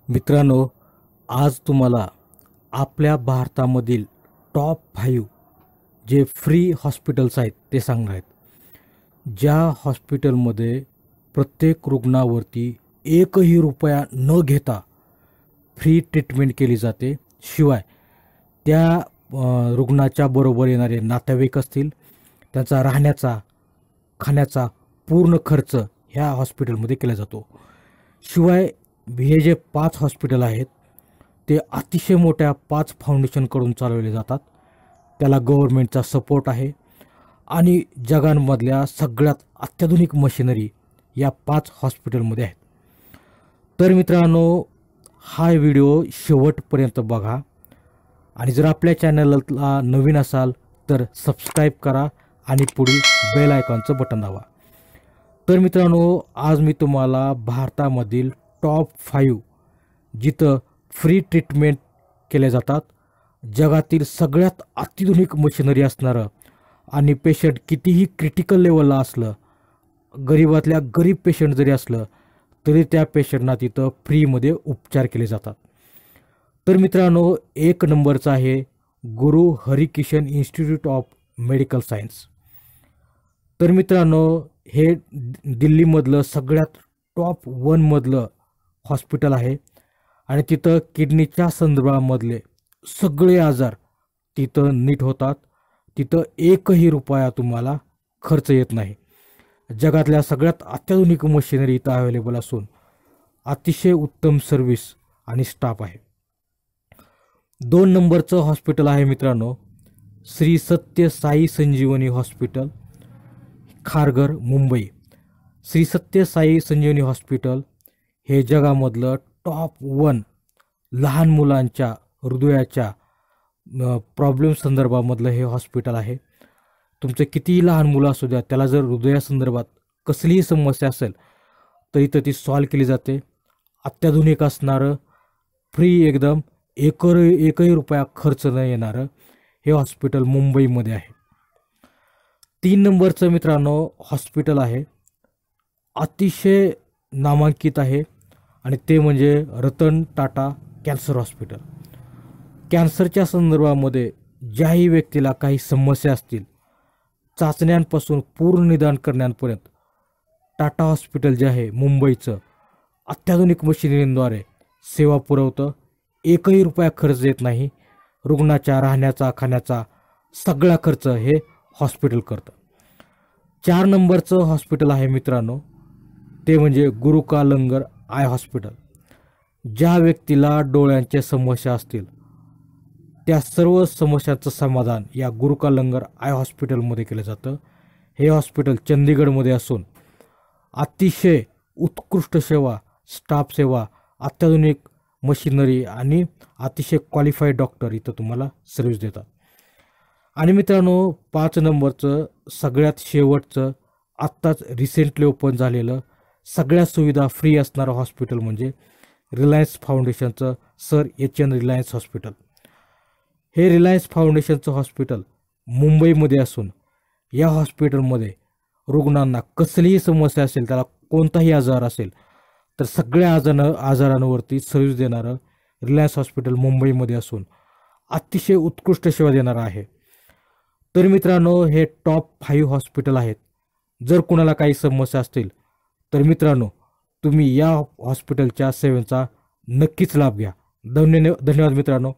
मित्रांनो, आज तुम्हाला आपल्या भारतामधील टॉप 5 जे फ्री हॉस्पिटल्स आहेत ते सांगणार आहेत. ज्या हॉस्पिटलमध्ये प्रत्येक रुग्णावरती एकही रुपया न घेता फ्री ट्रीटमेंट केली जाते. शिवाय त्या रुग्णाच्या बरोबर येणारे नातेवाईक असतील, त्याचा राहण्याचा खाण्याचा पूर्ण खर्च ह्या हॉस्पिटलमध्ये केला जातो. शिवाय हे जे 5 हॉस्पिटल आहेत ते अतिशय मोठ्या 5 फाउंडेशनकडून चालवले जातात. त्याला गव्हर्नमेंटचा सपोर्ट आहे आणि जगांमधल्या सगळ्यात अत्याधुनिक मशिनरी या 5 हॉस्पिटलमध्ये आहेत. तर मित्रांनो, हा व्हिडिओ शेवटपर्यंत बघा आणि जर आपल्या चॅनलला नवीन असाल तर सबस्क्राईब करा आणि पुढील बेल आयकॉनचं बटन दाबा. तर मित्रांनो, आज मी तुम्हाला भारतामधील टॉप 5 जिथं फ्री ट्रीटमेंट केले जातात, जगातील सगळ्यात अत्याधुनिक मशिनरी असणारं आणि पेशंट कितीही क्रिटिकल लेवलला असलं, गरीबातल्या गरीब पेशंट जरी असलं तरी त्या पेशंटना तिथं फ्रीमध्ये उपचार केले जातात. तर मित्रांनो, 1 नंबरचा आहे गुरु Harikishan institute of medical science. तर मित्रांनो, हे दिल्लीमधलं सगळ्यात टॉप 1 मधलं हॉस्पिटल आहे आणि तिथं किडनीच्या संदर्भामधले सगळे आजार तिथं नीट होतात. तिथं एकही रुपया तुम्हाला खर्च येत नाही. जगातल्या सगळ्यात अत्याधुनिक मशिनरी इथं अवेलेबल असून अतिशय उत्तम सर्व्हिस आणि स्टाफ आहे. 2 नंबरचं हॉस्पिटल आहे मित्रांनो, श्री सत्य साई संजीवनी हॉस्पिटल, खारघर, मुंबई. श्री सत्य साई संजीवनी हॉस्पिटल हे जगामधलं टॉप 1 लहान मुलांच्या हृदयाच्या प्रॉब्लेम संदर्भामधलं हे हॉस्पिटल आहे. तुमचं कितीही लहान मुलं असू द्या, त्याला जर हृदयासंदर्भात कसलीही समस्या असेल तर इथं ती सॉल्व केली जाते. अत्याधुनिक असणारं, फ्री एकदम, एकही रुपया खर्च न येणारं हे हॉस्पिटल मुंबईमध्ये आहे. 3 नंबरचं मित्रांनो हॉस्पिटल आहे, अतिशय नामांकित आहे आणि ते म्हणजे रतन टाटा कॅन्सर हॉस्पिटल. कॅन्सरच्या संदर्भामध्ये ज्याही व्यक्तीला काही समस्या असतील, चाचण्यांपासून पूर्ण निदान करण्यापर्यंत टाटा हॉस्पिटल जे आहे मुंबईचं अत्याधुनिक मशिनरीद्वारे सेवा पुरवतं. एकही रुपया खर्च येत नाही. रुग्णाच्या राहण्याचा खाण्याचा सगळा खर्च हे हॉस्पिटल करतं. 4 नंबरचं हॉस्पिटल आहे मित्रांनो, ते म्हणजे गुरु का लंगर आय हॉस्पिटल. ज्या व्यक्तीला डोळ्यांच्या समस्या असतील त्या सर्व समस्यांचं समाधान या गुरु का लंगर आय हॉस्पिटलमध्ये केलं जातं. हे हॉस्पिटल चंदीगडमध्ये असून अतिशय उत्कृष्ट सेवा, स्टाफ सेवा, अत्याधुनिक मशिनरी आणि अतिशय क्वालिफाईड डॉक्टर इथं तुम्हाला सर्व्हिस देतात. आणि मित्रांनो, 5 नंबरचं सगळ्यात शेवटचं आत्ताच रिसेंटली ओपन झालेलं सगळ्या सुविधा फ्री असणारं हॉस्पिटल म्हणजे रिलायन्स फाउंडेशनचं सर HN रिलायन्स हॉस्पिटल. हे रिलायन्स फाउंडेशनचं हॉस्पिटल मुंबईमध्ये असून या हॉस्पिटलमध्ये रुग्णांना कसलीही समस्या असेल, त्याला कोणताही आजार असेल तर सगळ्या आजारांवरती सर्व्हिस देणारं रिलायन्स हॉस्पिटल मुंबईमध्ये असून अतिशय उत्कृष्ट सेवा देणारं आहे. तर मित्रांनो, हे टॉप 5 हॉस्पिटल आहेत. जर कुणाला काही समस्या असतील तर मित्रांनो, तुम्ही या हॉस्पिटलच्या सेवेचा नक्कीच लाभ घ्या. धन्यवाद मित्रांनो.